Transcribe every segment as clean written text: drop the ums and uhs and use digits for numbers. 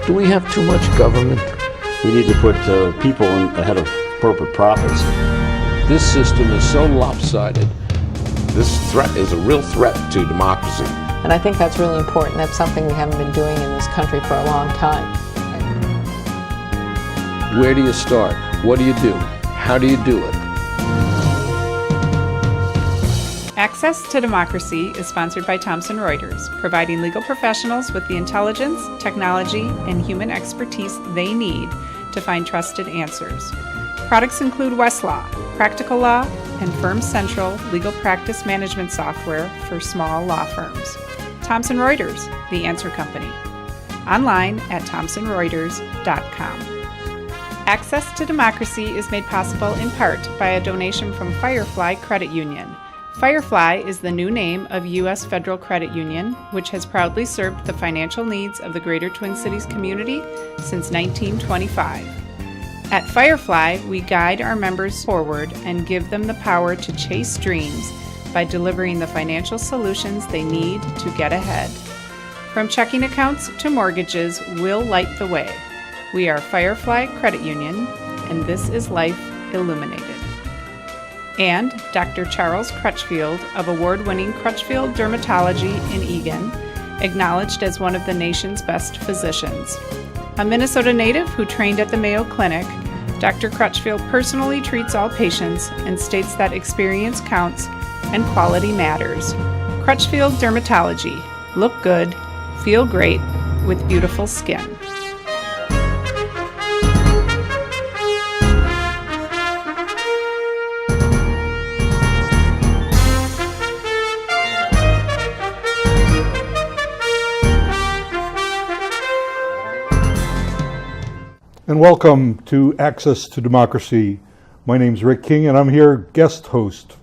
Do we have too much government? We need to put people ahead of corporate profits. This system is so lopsided. This threat is a real threat to democracy. And I think that's really important. That's something we haven't been doing in this country for a long time. Where do you start? What do you do? How do you do it? Access to Democracy is sponsored by Thomson Reuters, providing legal professionals with the intelligence, technology, and human expertise they need to find trusted answers. Products include Westlaw, Practical Law, and Firm Central legal practice management software for small law firms. Thomson Reuters, the answer company. Online at thomsonreuters.com. Access to Democracy is made possible in part by a donation from Firefly Credit Union. Firefly is the new name of U.S. Federal Credit Union, which has proudly served the financial needs of the Greater Twin Cities community since 1925. At Firefly, we guide our members forward and give them the power to chase dreams by delivering the financial solutions they need to get ahead. From checking accounts to mortgages, we'll light the way. We are Firefly Credit Union, and this is Life Illuminated. And Dr. Charles Crutchfield of award-winning Crutchfield Dermatology in Eagan, acknowledged as one of the nation's best physicians. A Minnesota native who trained at the Mayo Clinic, Dr. Crutchfield personally treats all patients and states that experience counts and quality matters. Crutchfield Dermatology. Look good, feel great, with beautiful skin. And welcome to Access to Democracy. My name's Rick King, and I'm here guest host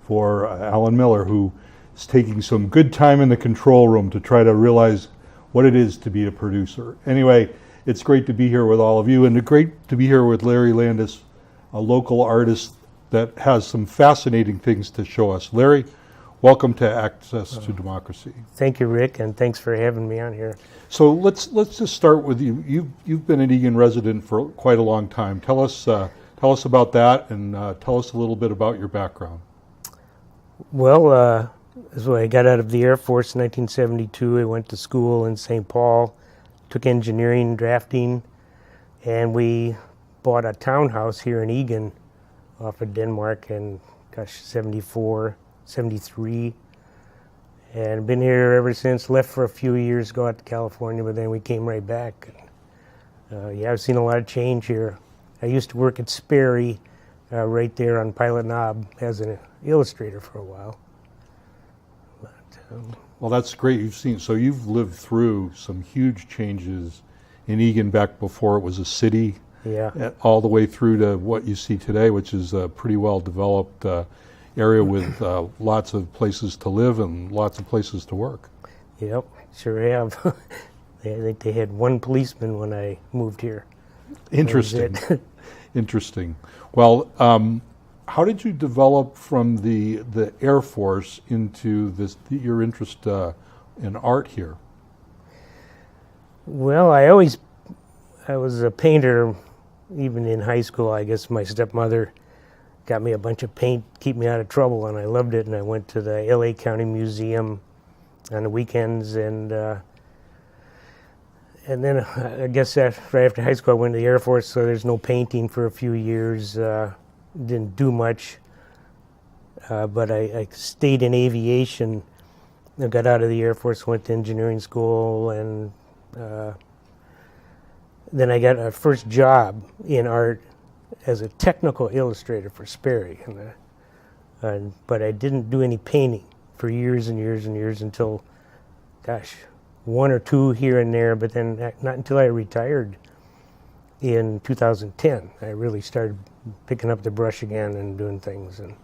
for Alan Miller, who is taking some good time in the control room to try to realize what it is to be a producer. Anyway, it's great to be here with all of you, and great to be here with Larry Landis, a local artist that has some fascinating things to show us. Larry, welcome to Access to Democracy. Thank you, Rick, and thanks for having me on here. So let's just start with you. You've been an Eagan resident for quite a long time. Tell us about that, and tell us a little bit about your background. Well, so I got out of the Air Force in 1972. I went to school in St. Paul, took engineering, drafting, and we bought a townhouse here in Eagan off of Denmark in, 74, 73. And been here ever since. Left for a few years, go out to California, but then we came right back. Yeah, I've seen a lot of change here. I used to work at Sperry, right there on Pilot Knob, as an illustrator for a while. But, well, that's great. You've lived through some huge changes in Eagan back before it was a city. Yeah. All the way through to what you see today, which is a pretty well developed area with lots of places to live and lots of places to work. Yep, sure have. I think they had one policeman when I moved here. Interesting. Interesting. Well, how did you develop from the Air Force into your interest in art here? Well, I was a painter even in high school. I guess my stepmother got me a bunch of paint, keep me out of trouble, and I loved it. And I went to the LA County Museum on the weekends, and then I guess right after high school I went to the Air Force, so there's no painting for a few years. Didn't do much, but I stayed in aviation. I got out of the Air Force, went to engineering school, and then I got a first job in art as a technical illustrator for Sperry, but I didn't do any painting for years and years and years until, one or two here and there, but then not until I retired in 2010. I really started picking up the brush again and doing things. And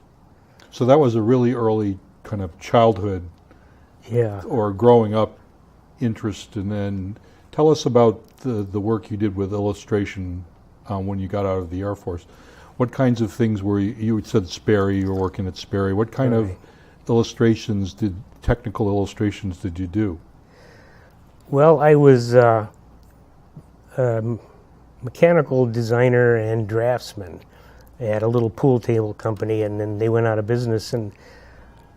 so that was a really early kind of childhood or growing up interest, and then tell us about the work you did with illustration when you got out of the Air Force. What kinds of things were you said Sperry, you were working at Sperry. What kind of technical illustrations did you do? Well, I was mechanical designer and draftsman. They had a little pool table company, and then they went out of business, and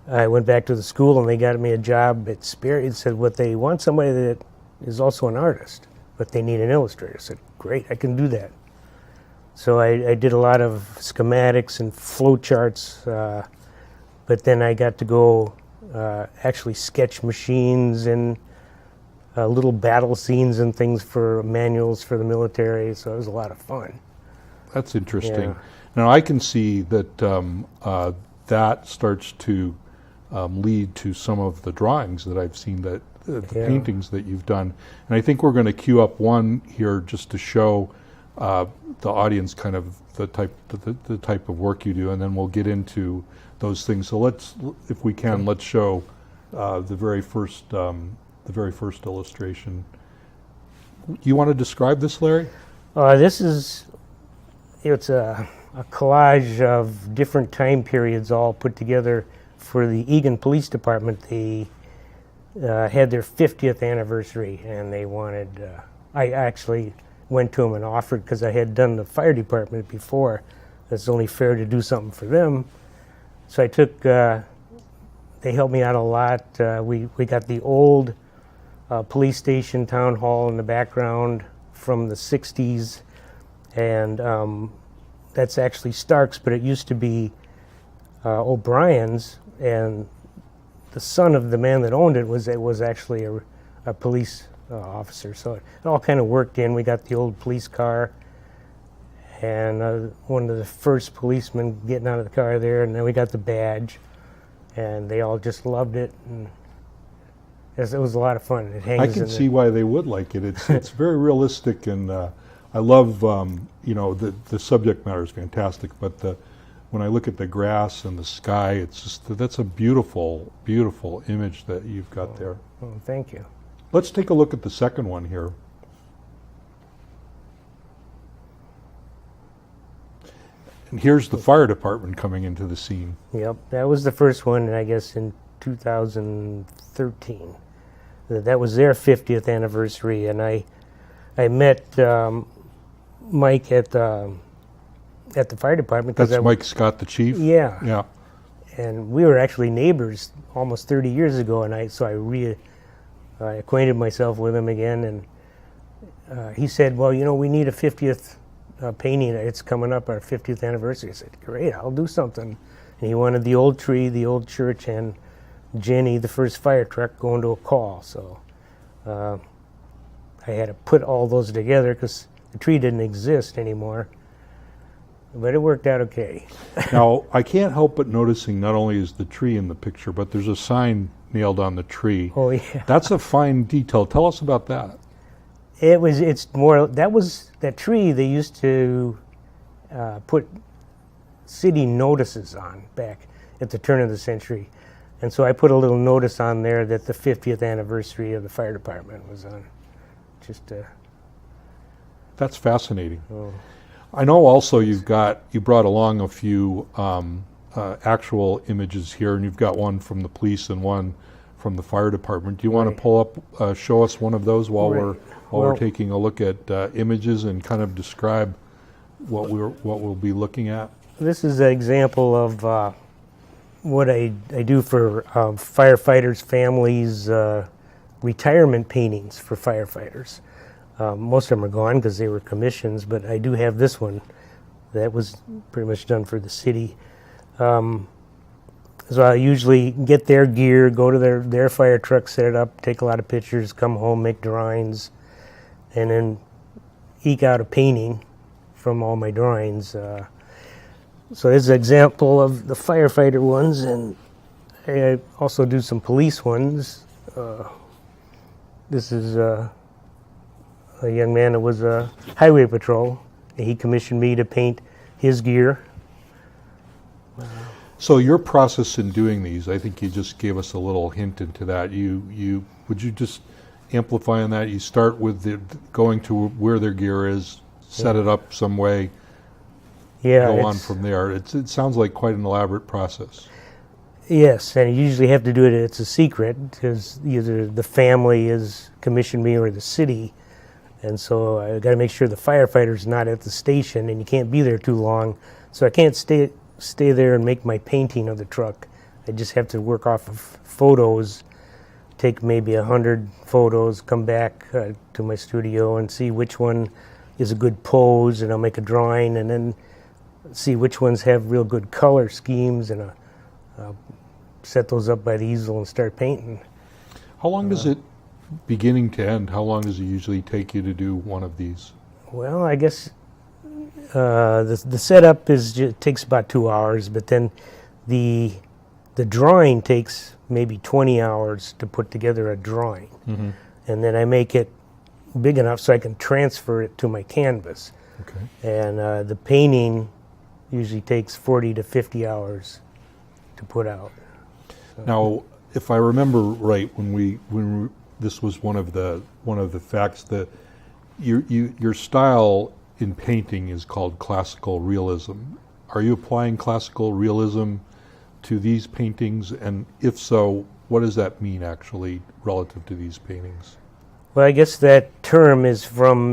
I went back to the school, and they got me a job at Spirit. It said, what they want, somebody that is also an artist, but they need an illustrator. I said, great, I can do that. So I did a lot of schematics and flow charts, but then I got to go actually sketch machines and little battle scenes and things for manuals for the military, so it was a lot of fun. That's interesting. Yeah. Now I can see that that starts to lead to some of the drawings that I've seen, that the paintings that you've done. And I think we're going to queue up one here just to show the audience kind of the type of work you do, and then we'll get into those things. So let's, if we can, let's show the very first illustration. You want to describe this, Larry? It's a collage of different time periods all put together for the Eagan Police Department. They had their 50th anniversary, and they wanted, I actually went to them and offered, because I had done the fire department before. It's only fair to do something for them. So I took, they helped me out a lot. We got the old police station, town hall in the background from the 60s, and that's actually Stark's, but it used to be O'Brien's, and the son of the man that owned it was actually a police officer. So it all kind of worked in. We got the old police car, and one of the first policemen getting out of the car there, and then we got the badge, and they all just loved it, and it was a lot of fun. It hangs. I can see why they would like it. It's very realistic, and I love the subject matter is fantastic. But when I look at the grass and the sky, it's just that's a beautiful, beautiful image that you've got there. Oh, thank you. Let's take a look at the second one here. And here's the fire department coming into the scene. Yep, that was the first one, I guess, in 2013. That was their 50th anniversary, and I met Mike at the fire department. That's Mike Scott, the chief? Yeah. Yeah. And we were actually neighbors almost 30 years ago, and I acquainted myself with him again, and he said, well, we need a 50th painting. It's coming up, our 50th anniversary. I said, great, I'll do something. And he wanted the old tree, the old church, and Jenny, the first fire truck, going to a call. So I had to put all those together because the tree didn't exist anymore. But it worked out okay. Now, I can't help but noticing not only is the tree in the picture, but there's a sign nailed on the tree. Oh, yeah. That's a fine detail. Tell us about that. That tree they used to put city notices on back at the turn of the century. And so I put a little notice on there that the 50th anniversary of the fire department was on. That's fascinating. Oh. I know also you brought along a few actual images here, and you've got one from the police and one from the fire department. Do you want to pull up, show us one of those while we're taking a look at images and kind of describe what we'll be looking at? This is an example of what I do for firefighters' families, retirement paintings for firefighters. Most of them are gone because they were commissions, but I do have this one that was pretty much done for the city. So I usually get their gear, go to their fire truck, set it up, take a lot of pictures, come home, make drawings, and then eke out a painting from all my drawings. So this is an example of the firefighter ones, and I also do some police ones. This is a young man that was a highway patrol. He commissioned me to paint his gear. So your process in doing these, I think you just gave us a little hint into that. Would you just amplify on that? You start with going to where their gear is, set it up some way, go on from there. It sounds like quite an elaborate process. Yes, and you usually have to do it, it's a secret, because either the family has commissioned me or the city. And so I got to make sure the firefighter's not at the station, and you can't be there too long. So I can't stay there and make my painting of the truck. I just have to work off of photos, take maybe 100 photos, come back to my studio and see which one is a good pose, and I'll make a drawing, and then see which ones have real good color schemes, and I'll set those up by the easel and start painting. How long does it, beginning to end, how long does it usually take you to do one of these? Well, I guess the setup takes about 2 hours, but then the drawing takes maybe 20 hours to put together a drawing. Mm-hmm. And then I make it big enough so I can transfer it to my canvas. Okay. And the painting usually takes 40 to 50 hours to put out. Now, if I remember right, when this was one of the facts that your style in painting is called classical realism. Are you applying classical realism to these paintings? And if so, what does that mean actually relative to these paintings? Well, I guess that term is from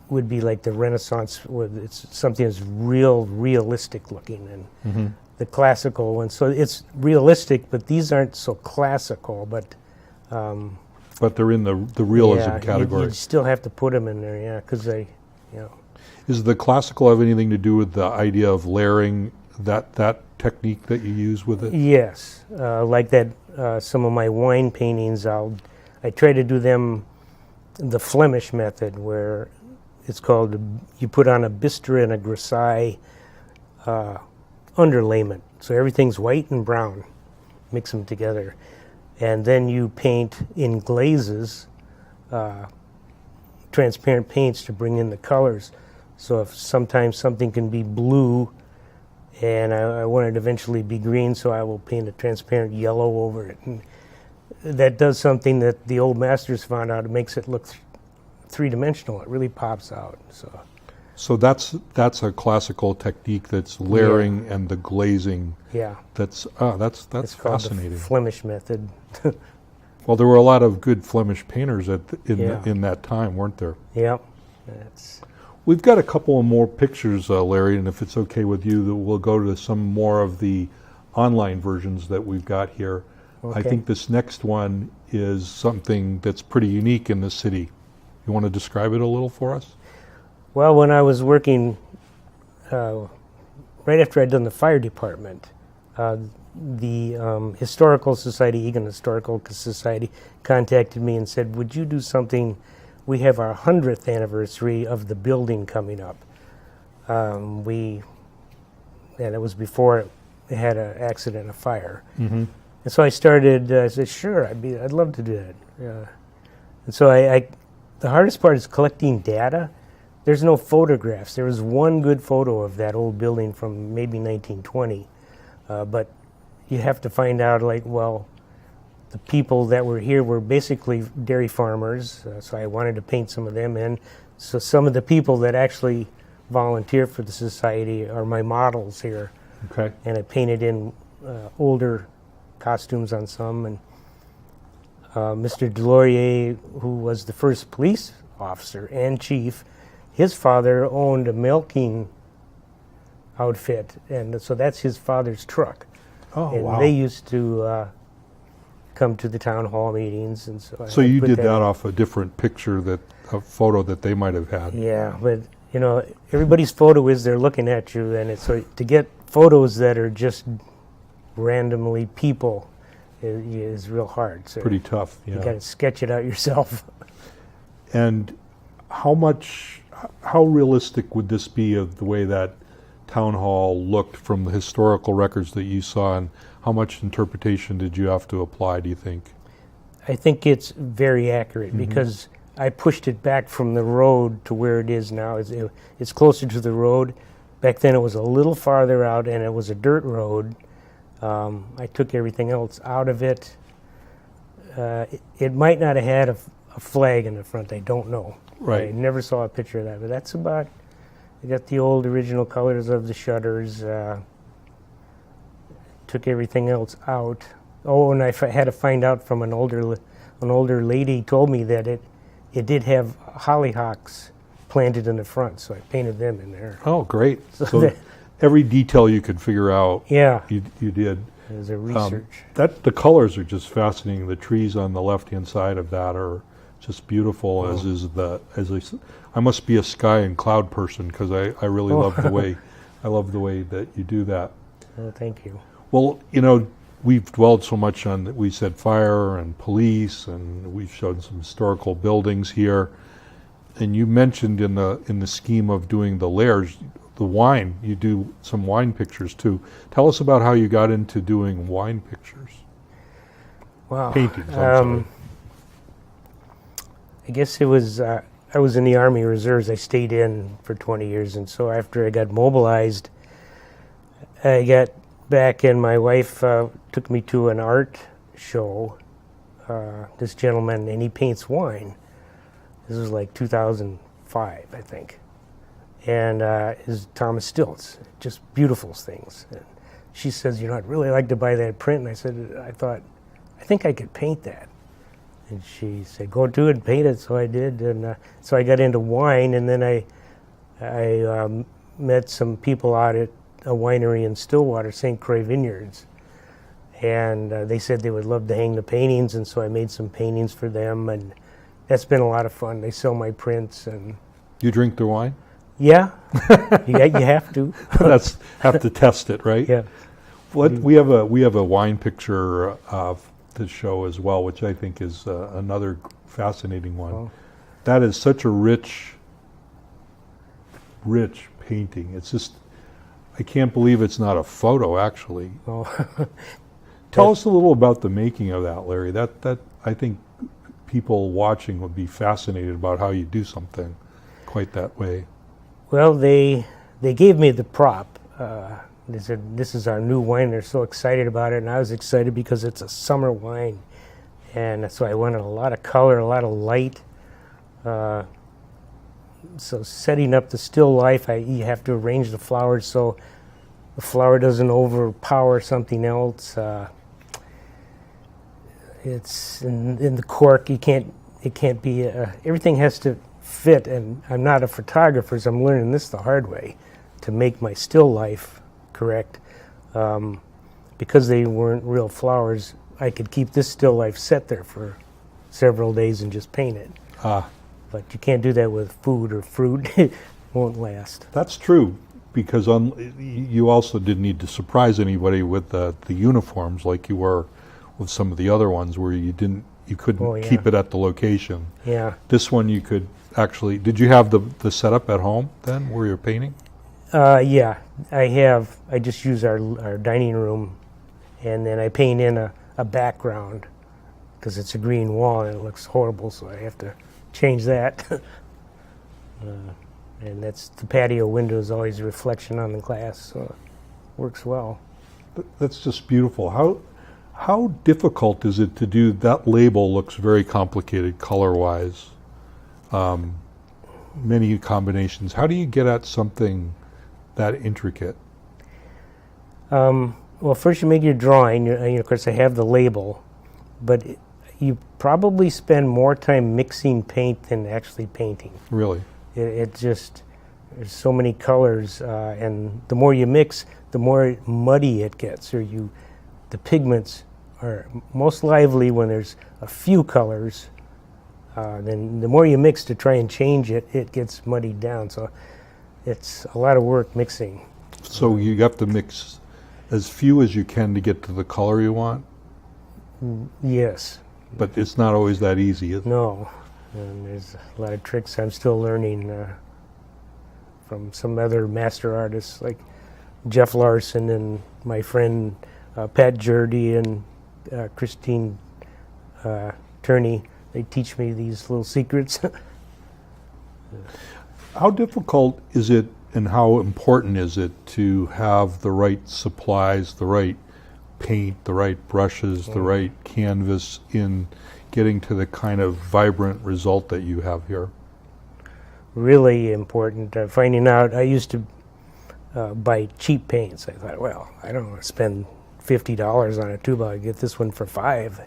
would be like the Renaissance, where it's something that's realistic looking, and Mm-hmm. the classical one. So it's realistic, but these aren't so classical, but they're in the realism yeah, category. You still have to put them in there, yeah, because Does the classical have anything to do with the idea of layering, that technique that you use with it? Yes, like that. Some of my wine paintings, I try to do them the Flemish method, where it's called, you put on a bistre and a grisaille underlayment. So everything's white and brown, mix them together. And then you paint in glazes, transparent paints to bring in the colors. So if sometimes something can be blue, and I want it to eventually be green, so I will paint a transparent yellow over it. And that does something that the old masters found out. It makes it look three-dimensional. It really pops out. So that's a classical technique, that's layering and the glazing. Yeah. That's It's called fascinating. the Flemish method. Well, there were a lot of good Flemish painters Yeah. in that time, weren't there? Yep. We've got a couple of more pictures, Larry, and if it's okay with you, that we'll go to some more of the online versions that we've got here. Okay. I think this next one is something that's pretty unique in the city. You want to describe it a little for us? Well, when I was working, right after I'd done the fire department, the Historical Society, Egan Historical Society, contacted me and said, would you do something? We have our 100th anniversary of the building coming up. And it was before it had an accident, a fire. Mm-hmm. And so I said, sure, I'd love to do that. And so the hardest part is collecting data. There's no photographs. There was one good photo of that old building from maybe 1920, but you have to find out, the people that were here were basically dairy farmers, so I wanted to paint some of them in. So some of the people that actually volunteer for the society are my models here. Okay. And I painted in older costumes on some, and Mr. Delorier, who was the first police officer and chief, his father owned a milking outfit, and so that's his father's truck. Oh, and wow. they used to come to the town hall meetings, and so. So I you put did that off a different picture, a photo that they might have had. Yeah, but everybody's photo is they're looking at you, and so to get photos that are just randomly people is real hard. So Pretty tough, yeah. you got to sketch it out yourself. And how realistic would this be of the way that town hall looked from the historical records that you saw, and how much interpretation did you have to apply, do you think? I think it's very accurate because I pushed it back from the road to where it is now. It's closer to the road. Back then it was a little farther out, and it was a dirt road. I took everything else out of it. It might not have had a flag in the front, I don't know. Right. I never saw a picture of that, but that's about, I got the old original colors of the shutters, took everything else out. Oh, and I had to find out from an older lady told me that it did have hollyhocks planted in the front, so I painted them in there. Oh, great. So So that- every detail you could figure out, Yeah, you did. as a research. The colors are just fascinating. The trees on the left-hand side of that are just beautiful, as is I must be a sky and cloud person, because I really love the way, I love the way that you do that. Oh, thank you. Well, we've dwelled so much on, we said fire and police, and we've shown some historical buildings here. And you mentioned in the scheme of doing the layers, the wine, you do some wine pictures too. Tell us about how you got into doing wine pictures. Wow. Paintings, I'm sorry. I guess it was, I was in the Army Reserves. I stayed in for 20 years, and so after I got mobilized, I got back, and my wife took me to an art show. This gentleman, and he paints wine. This was like 2005, I think. And is Thomas Stilts, just beautiful things. And she says, I'd really like to buy that print. And I said, I think I could paint that. And she said, go do it and paint it. So I did, and so I got into wine, and then I met some people out at a winery in Stillwater, St. Croix Vineyards. And they said they would love to hang the paintings, and so I made some paintings for them, and that's been a lot of fun. They sell my prints, and You drink the wine? yeah, you have to. That's have to test it, right? Yeah. We have a wine picture of the show as well, which I think is another fascinating one. Oh. That is such a rich painting. It's just, I can't believe it's not a photo, actually. Oh. Tell us a little about the making of that, Larry. That I think people watching would be fascinated about how you do something quite that way. Well, they gave me the prop. They said, this is our new wine. They're so excited about it, and I was excited because it's a summer wine. And so I wanted a lot of color, a lot of light. So setting up the still life, you have to arrange the flowers so the flower doesn't overpower something else. It's in the cork. It can't be. Everything has to fit. And I'm not a photographer, so I'm learning this the hard way to make my still life correct. Because they weren't real flowers, I could keep this still life set there for several days and just paint it. But you can't do that with food or fruit. It won't last. That's true, because you also didn't need to surprise anybody with the uniforms like you were with some of the other ones where you couldn't Oh, yeah. keep it at the location. Yeah. This one you could actually. Did you have the setup at home then, where you're painting? Yeah, I have. I just use our dining room, and then I paint in a background because it's a green wall and it looks horrible, so I have to change that. And that's the patio window is always a reflection on the glass, so it works well. That's just beautiful. How difficult is it to do that? Label looks very complicated color-wise. Many combinations. How do you get at something that intricate? Well, first you make your drawing. Of course, I have the label, but you probably spend more time mixing paint than actually painting. Really? It just, there's so many colors, and the more you mix, the more muddy it gets, or the pigments are most lively when there's a few colors. Then the more you mix to try and change it, it gets muddied down. So it's a lot of work mixing. So you have to mix as few as you can to get to the color you want? Yes. But it's not always that easy, is it? No. And there's a lot of tricks I'm still learning from some other master artists like Jeff Larson and my friend Pat Jurdy and Christine Turney. They teach me these little secrets. How difficult is it and how important is it to have the right supplies, the right paint, the right brushes, the right canvas in getting to the kind of vibrant result that you have here? Really important. Finding out, I used to buy cheap paints. I thought, well, I don't want to spend $50 on a tube. I'll get this one for $5.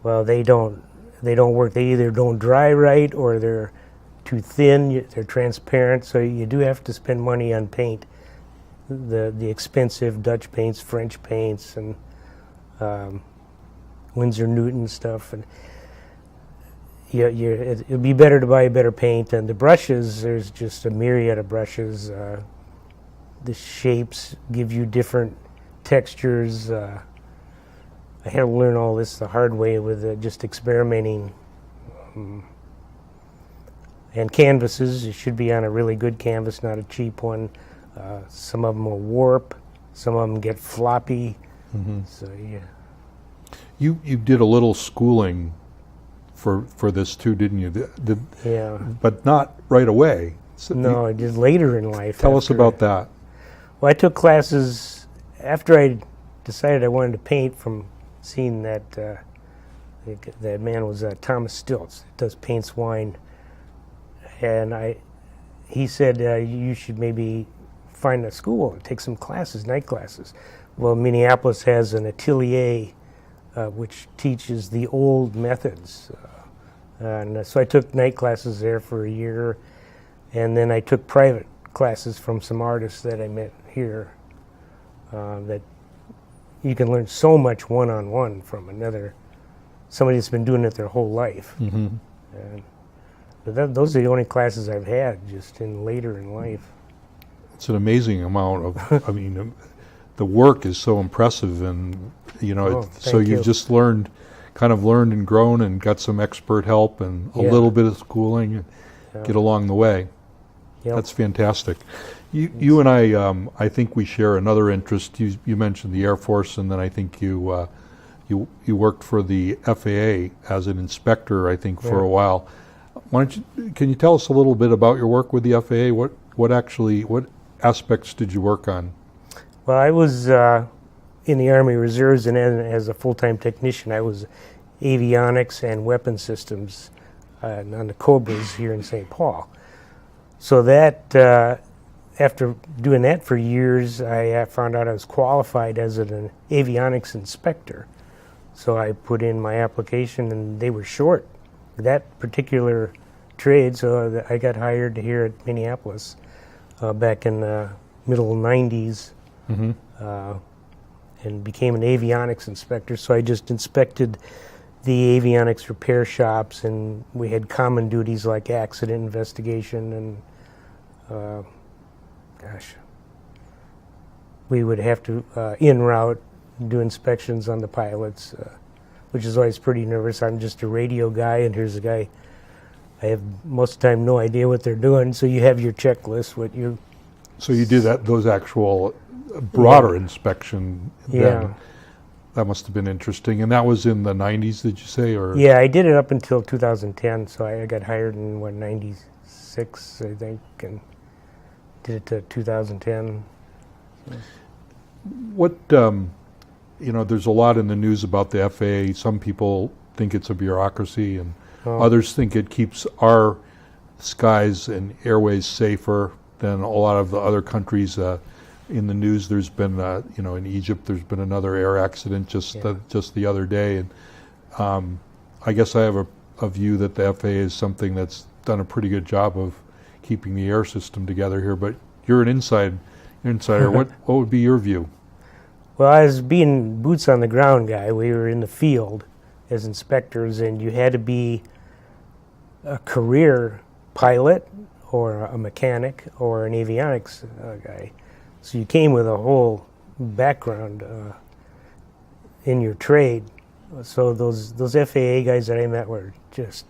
Well, they don't they don't work. They either don't dry right or they're too thin, they're transparent, so you do have to spend money on paint. The expensive Dutch paints, French paints, and Winsor Newton stuff. And it'd be better to buy better paint. And the brushes, there's just a myriad of brushes. The shapes give you different textures. I had to learn all this the hard way with just experimenting. And canvases, you should be on a really good canvas, not a cheap one. Some of them will warp, some of them get floppy. So yeah. You did a little schooling for this too, didn't you? Yeah. But not right away. So No, I did later in life. tell us about that. Well, I took classes after I decided I wanted to paint from seeing that that man was Thomas Stilts, does paints wine. And he said, you should maybe find a school and take some classes, night classes. Well, Minneapolis has an atelier which teaches the old methods. And so I took night classes there for a year, and then I took private classes from some artists that I met here. That you can learn so much one-on-one from somebody that's been doing it their whole life. But those are the only classes I've had, just later in life. It's an amazing amount of, I mean, the work is so impressive, and, you know, so you've just kind of learned and grown and got some expert help and a little bit of schooling and get along the way. That's fantastic. You and I think we share another interest. You mentioned the Air Force, and then I think you worked for the FAA as an inspector, I think, for a while. Can you tell us a little bit about your work with the FAA? What aspects did you work on? Well, I was in the Army Reserves, and then as a full-time technician, I was avionics and weapon systems on the Cobras here in St. Paul. So that, after doing that for years, I found out I was qualified as an avionics inspector. So I put in my application, and they were short that particular trade, so I got hired here at Minneapolis back in the middle 90s. And became an avionics inspector. So I just inspected the avionics repair shops, and we had common duties like accident investigation, and we would have to en route do inspections on the pilots, which is always pretty nervous. I'm just a radio guy, and here's a guy. I have most of the time no idea what they're doing, so you have your checklist. So you did those actual broader inspection. Yeah. That must have been interesting. And that was in the 90s, did you say? Or yeah, I did it up until 2010. So I got hired in 96, I think, and did it to 2010. What there's a lot in the news about the FAA. Some people think it's a bureaucracy, and others think it keeps our skies and airways safer than a lot of the other countries. In the news, there's been, in Egypt, there's been another air accident just the other day, and I guess I have a view that the FAA is something that's done a pretty good job of keeping the air system together here. But you're an insider. What would be your view? Well, as being boots on the ground guy, we were in the field as inspectors, and you had to be a career pilot or a mechanic or an avionics guy. So you came with a whole background in your trade. So those FAA guys that I met were just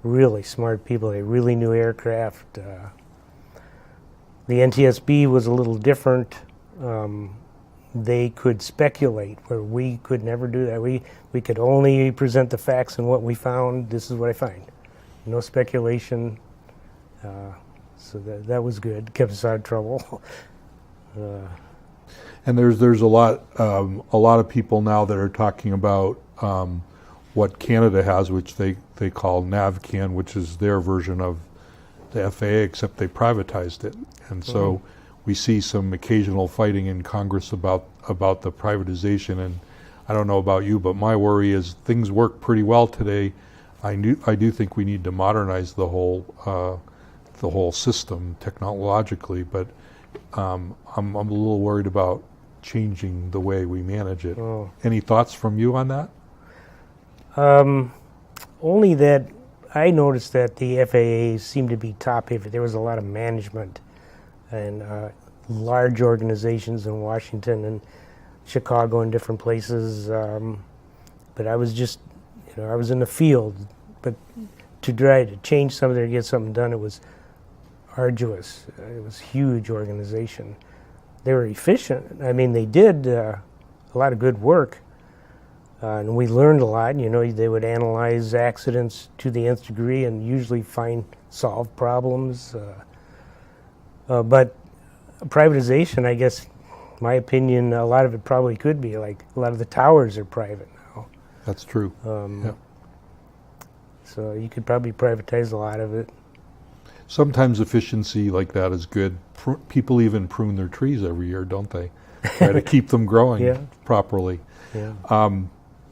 really smart people. They really knew aircraft. The NTSB was a little different. They could speculate where we could never do that. We could only present the facts and what we found. This is what I find. No speculation. So that was good. Kept us out of trouble. And there's a lot of people now that are talking about what Canada has, which they call NavCan, which is their version of the FAA, except they privatized it. And so we see some occasional fighting in Congress about the privatization. And I don't know about you, but my worry is things work pretty well today. I do think we need to modernize the whole system technologically, but I'm a little worried about changing the way we manage it. Oh. Any thoughts from you on that? Only that I noticed that the FAA seemed to be top-heavy. There was a lot of management and large organizations in Washington and Chicago and different places. But I was just, I was in the field. But to try to change something or get something done, it was arduous. It was a huge organization. They were efficient. I mean, they did a lot of good work. And we learned a lot. They would analyze accidents to the nth degree and usually solve problems. But privatization, I guess, my opinion, a lot of it probably could be. Like, a lot of the towers are private now. That's true. Yeah. So you could probably privatize a lot of it. Sometimes efficiency like that is good. People even prune their trees every year, don't they? Try to keep them growing properly. Yeah.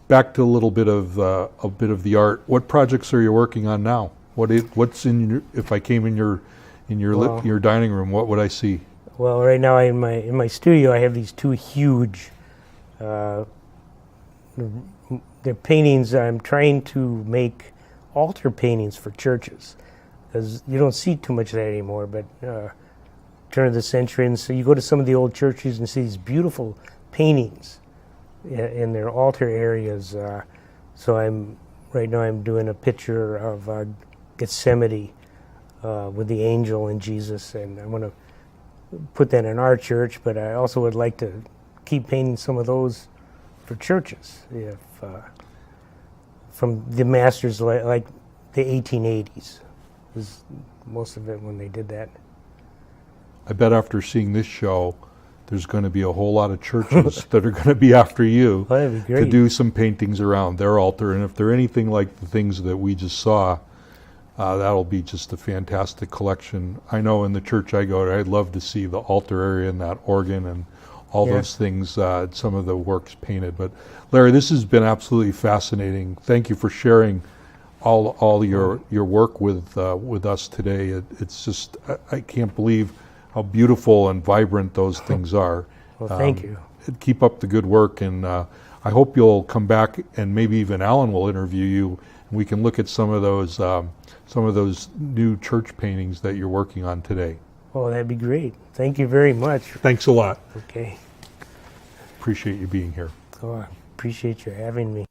Back to a little bit of the art. What projects are you working on now? What's in your, if I came in your your dining room, what would I see? Well, right now in my studio, I have these two huge. They're paintings. I'm trying to make altar paintings for churches, because you don't see too much of that anymore. But turn of the century, and so you go to some of the old churches and see these beautiful paintings in their altar areas. So right now I'm doing a picture of Gethsemane with the angel and Jesus, and I want to put that in our church, but I also would like to keep painting some of those for churches, from the masters like the 1880s was most of it when they did that. I bet after seeing this show, there's going to be a whole lot of churches that are going to be after you that'd be great. to do some paintings around their altar. And if they're anything like the things that we just saw, that'll be just a fantastic collection. I know in the church I go to, I'd love to see the altar area and that organ and all those things, some of the works painted. But Larry, this has been absolutely fascinating. Thank you for sharing all your work with us today. It's just, I can't believe how beautiful and vibrant those things are. Well, thank you. Keep up the good work, and I hope you'll come back, and maybe even Alan will interview you, and we can look at some of those new church paintings that you're working on today. Oh, that'd be great. Thank you very much. Thanks a lot. Okay. Appreciate you being here. Oh, I appreciate you having me.